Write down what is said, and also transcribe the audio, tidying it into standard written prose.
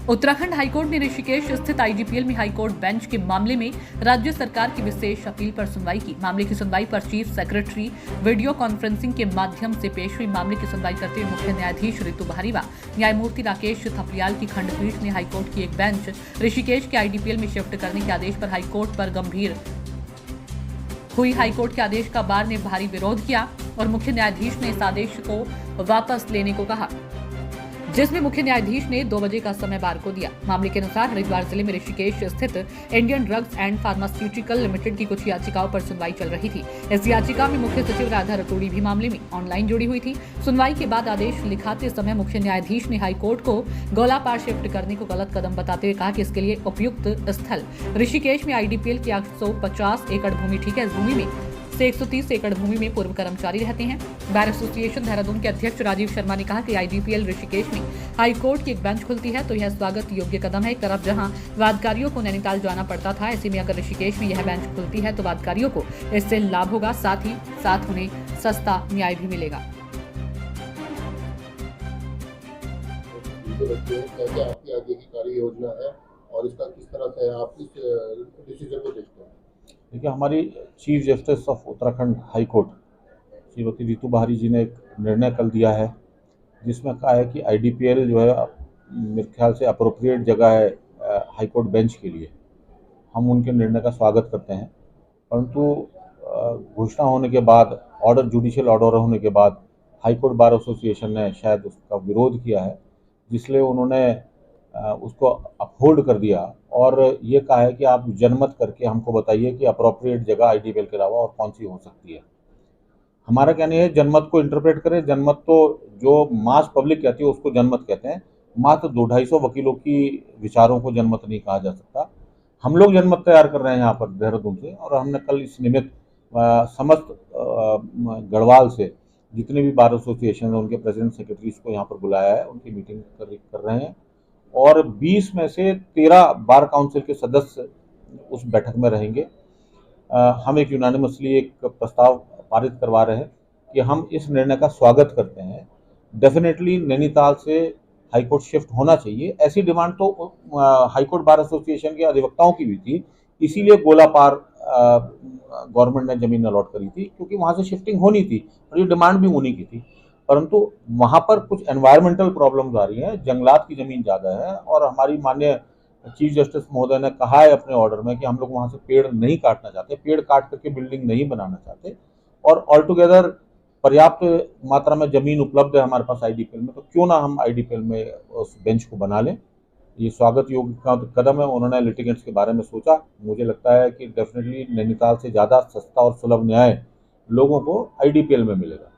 Uttarakhand high court ने ऋषिकेश स्थित IDPL में हाईकोर्ट बेंच के मामले में राज्य सरकार की विशेष अपील पर सुनवाई की। मामले की सुनवाई पर चीफ सेक्रेटरी वीडियो कॉन्फ्रेंसिंग के माध्यम से पेश हुई। मामले की सुनवाई करते हुए मुख्य न्यायाधीश ऋतु बहारी व न्यायमूर्ति राकेश थपलियाल की खंडपीठ ने हाईकोर्ट की एक बेंच ऋषिकेश के आईडीपीएल में शिफ्ट करने के आदेश पर हाईकोर्ट पर गंभीर हुई। हाईकोर्ट के आदेश का बार ने भारी विरोध किया और मुख्य न्यायाधीश ने इस आदेश को वापस लेने को कहा, जिसमें मुख्य न्यायाधीश ने 2 बजे का समय बार को दिया। मामले के अनुसार हरिद्वार जिले में ऋषिकेश स्थित Indian drugs and pharmaceutical limited की कुछ याचिकाओं पर सुनवाई चल रही थी। इस याचिका में मुख्य सचिव राधा रतूड़ी भी मामले में ऑनलाइन जुड़ी हुई थी। सुनवाई के बाद आदेश लिखाते समय मुख्य न्यायाधीश ने हाईकोर्ट को गोलापार शिफ्ट करने को गलत कदम बताते हुए कहा कि इसके लिए उपयुक्त स्थल ऋषिकेश में आईडीपीएल की 850 एकड़ भूमि ठीक है। इस भूमि में से 130 एकड़ भूमि में पूर्व कर्मचारी रहते हैं। बार एसोसिएशन देहरादून के अध्यक्ष राजीव शर्मा ने कहा कि आईडीपीएल ऋषिकेश में हाईकोर्ट की एक बेंच खुलती है तो यह स्वागत योग्य कदम है। एक तरफ जहां वादकारियों को नैनीताल जाना पड़ता था, ऐसे में अगर ऋषिकेश में यह बेंच खुलती है तो वादकारियों को इससे लाभ होगा, साथ ही साथ उन्हें सस्ता न्याय भी मिलेगा। क्या आपकी आगे की कार्य योजना है और इसका किस तरह से आप इस डिसीजन को देखते हैं? देखिए, हमारी chief justice of Uttarakhand high court Shrimati Ritu Bahari ji ने एक निर्णय कल दिया है, जिसमें कहा है कि आईडीपीएल जो है मेरे ख्याल से अप्रोप्रिएट जगह है हाई कोर्ट बेंच के लिए। हम उनके निर्णय का स्वागत करते हैं, परंतु घोषणा होने के बाद, जुडिशियल ऑर्डर होने के बाद हाई कोर्ट बार एसोसिएशन ने शायद उसका विरोध किया है, जिसलिए उन्होंने उसको अपहोल्ड कर दिया और ये कहा है कि आप जनमत करके हमको बताइए कि अप्रोप्रिएट जगह आईडीपीएल के अलावा और कौन सी हो सकती है। हमारा कहना है जनमत को इंटरप्रेट करें। जनमत तो जो मास पब्लिक कहती है उसको जनमत कहते हैं। मात्र 200-250 वकीलों की विचारों को जनमत नहीं कहा जा सकता। हम लोग जनमत तैयार कर रहे हैं यहाँ पर देहरादून से, और हमने कल इस निमित्त समस्त गढ़वाल से जितने भी बार एसोसिएशन हैं उनके प्रेसिडेंट सेक्रेटरीज को यहाँ पर बुलाया है, उनकी मीटिंग कर रहे हैं और 20 में से 13 बार काउंसिल के सदस्य उस बैठक में रहेंगे। हम एक यूनानिमसली एक प्रस्ताव पारित करवा रहे हैं कि हम इस निर्णय का स्वागत करते हैं। डेफिनेटली नैनीताल से हाईकोर्ट शिफ्ट होना चाहिए, ऐसी डिमांड तो हाईकोर्ट बार एसोसिएशन के अधिवक्ताओं की भी थी, इसीलिए गोलापार गवर्नमेंट ने जमीन अलॉट करी थी, क्योंकि वहाँ से शिफ्टिंग होनी थी और ये डिमांड भी उन्हीं की थी। परंतु वहाँ पर कुछ एनवायरमेंटल प्रॉब्लम्स आ रही हैं, जंगलात की ज़मीन ज़्यादा है और हमारी माननीय चीफ जस्टिस महोदय ने कहा है अपने ऑर्डर में कि हम लोग वहाँ से पेड़ नहीं काटना चाहते, पेड़ काट करके बिल्डिंग नहीं बनाना चाहते, और ऑल टुगेदर पर्याप्त मात्रा में ज़मीन उपलब्ध है हमारे पास आईडीपीएल में, तो क्यों ना हम आईडीपीएल में उस बेंच को बना लें। ये स्वागत योग्य कदम है। उन्होंने लिटिगेंट्स के बारे में सोचा। मुझे लगता है कि डेफिनेटली नैनीताल से ज़्यादा सस्ता और सुलभ न्याय लोगों को आईडीपीएल में मिलेगा।